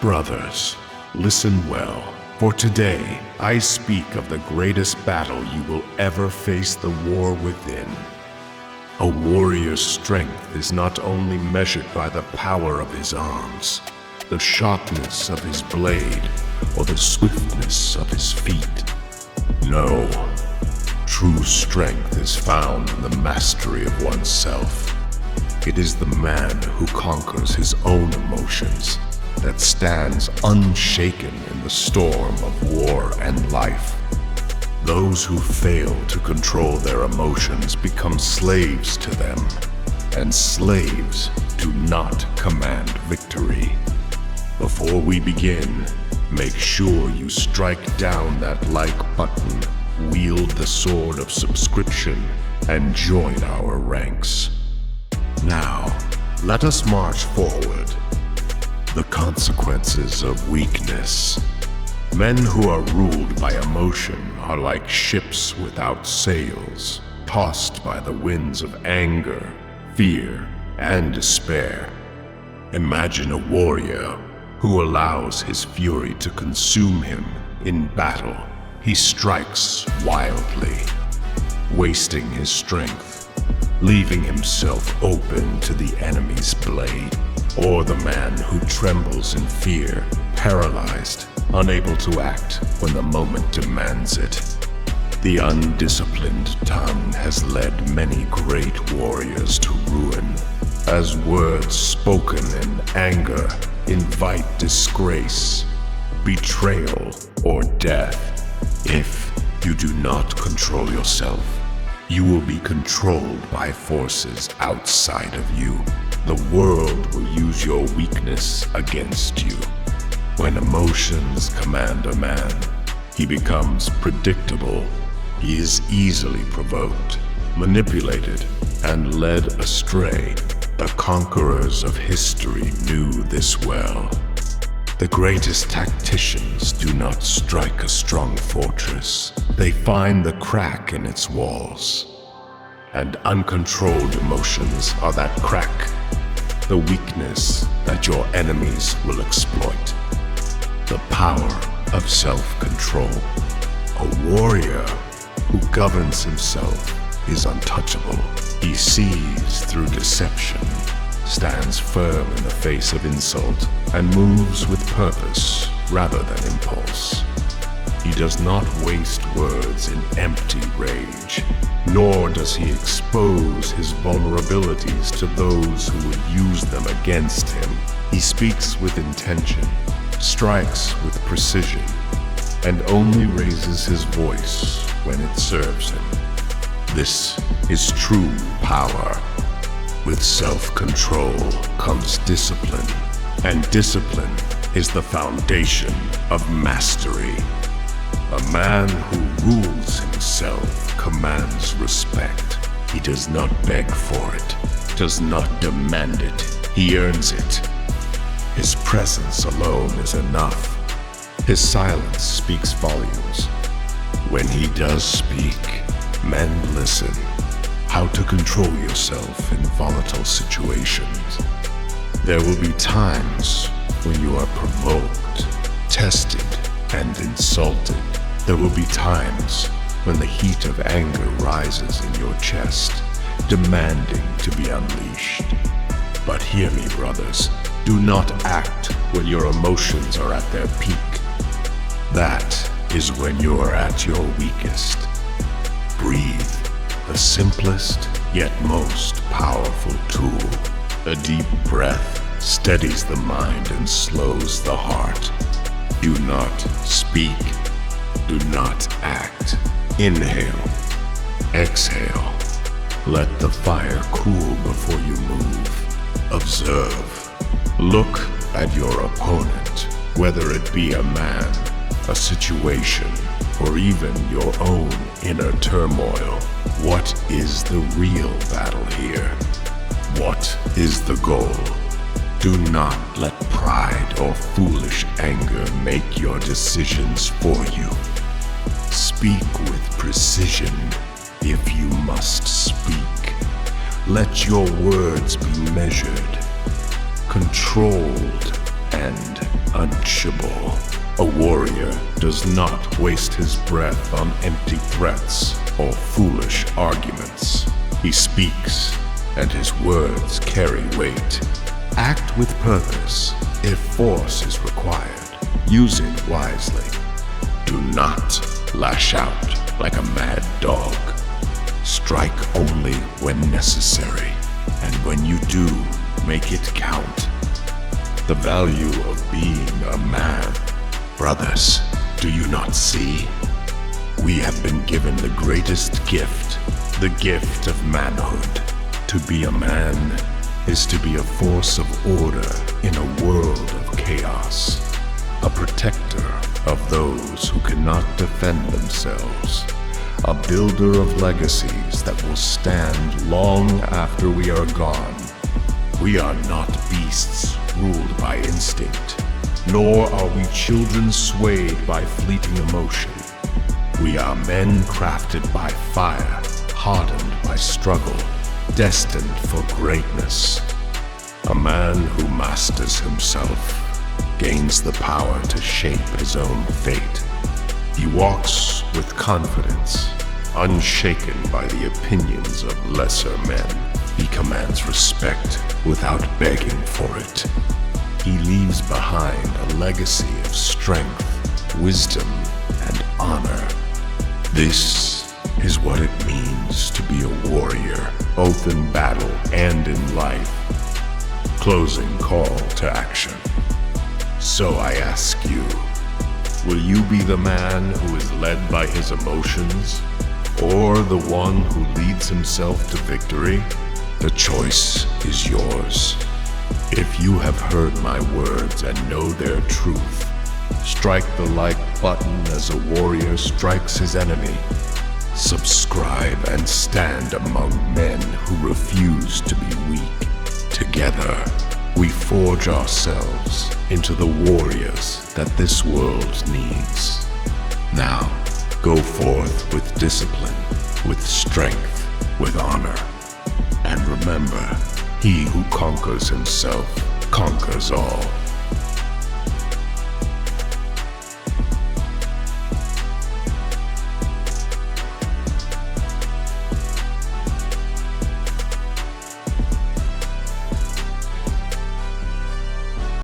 Brothers, listen well, for today I speak of the greatest battle you will ever face, the war within. A warrior's strength is not only measured by the power of his arms, the sharpness of his blade, or the swiftness of his feet. No, true strength is found in the mastery of oneself. It is the man who conquers his own emotions that stands unshaken in the storm of war and life. Those who fail to control their emotions become slaves to them, and slaves do not command victory. Before we begin, make sure you strike down that like button, wield the sword of subscription, and join our ranks. Now, let us march forward. The consequences of weakness. Men who are ruled by emotion are like ships without sails, tossed by the winds of anger, fear, and despair. Imagine a warrior who allows his fury to consume him in battle. He strikes wildly, wasting his strength, leaving himself open to the enemy's blade. Or the man who trembles in fear, paralyzed, unable to act when the moment demands it. The undisciplined tongue has led many great warriors to ruin, as words spoken in anger invite disgrace, betrayal, or death. If you do not control yourself, you will be controlled by forces outside of you. The world will use your weakness against you. When emotions command a man, he becomes predictable. He is easily provoked, manipulated, and led astray. The conquerors of history knew this well. The greatest tacticians do not strike a strong fortress. They find the crack in its walls. And uncontrolled emotions are that crack, the weakness that your enemies will exploit. The power of self-control. A warrior who governs himself is untouchable. He sees through deception, stands firm in the face of insult, and moves with purpose rather than impulse. He does not waste words in empty rage, nor does he expose his vulnerabilities to those who would use them against him. He speaks with intention, strikes with precision, and only raises his voice when it serves him. This is true power. With self-control comes discipline, and discipline is the foundation of mastery. A man who rules himself commands respect. He does not beg for it, does not demand it. He earns it. His presence alone is enough. His silence speaks volumes. When he does speak, men listen. How to control yourself in volatile situations. There will be times when you are provoked, tested, and insulted. There will be times when the heat of anger rises in your chest, demanding to be unleashed. But hear me, brothers, do not act when your emotions are at their peak. That is when you are at your weakest. Breathe, the simplest yet most powerful tool. A deep breath steadies the mind and slows the heart. Do not speak. Do not act. Inhale. Exhale. Let the fire cool before you move. Observe. Look at your opponent, whether it be a man, a situation, or even your own inner turmoil. What is the real battle here? What is the goal? Do not let pride or foolish anger make your decisions for you. Speak with precision if you must speak. Let your words be measured, controlled, and unquenchable. A warrior does not waste his breath on empty threats or foolish arguments. He speaks, and his words carry weight. Act with purpose. If force is required, use it wisely. Do not lash out like a mad dog. Strike only when necessary, and when you do, make it count. The value of being a man. Brothers, do you not see? We have been given the greatest gift, the gift of manhood. To be a man is to be a force of order in a world of chaos, a protector of those who cannot defend themselves, a builder of legacies that will stand long after we are gone. We are not beasts ruled by instinct, nor are we children swayed by fleeting emotion. We are men crafted by fire, hardened by struggle, destined for greatness. A man who masters himself gains the power to shape his own fate. He walks with confidence, unshaken by the opinions of lesser men. He commands respect without begging for it. He leaves behind a legacy of strength, wisdom, and honor. This is what it means to be a warrior, both in battle and in life. Closing call to action. So I ask you, will you be the man who is led by his emotions, or the one who leads himself to victory? The choice is yours. If you have heard my words and know their truth, strike the like button as a warrior strikes his enemy. Subscribe and stand among men who refuse to be weak. Together, we forge ourselves into the warriors that this world needs. Now, go forth with discipline, with strength, with honor. And remember, he who conquers himself conquers all.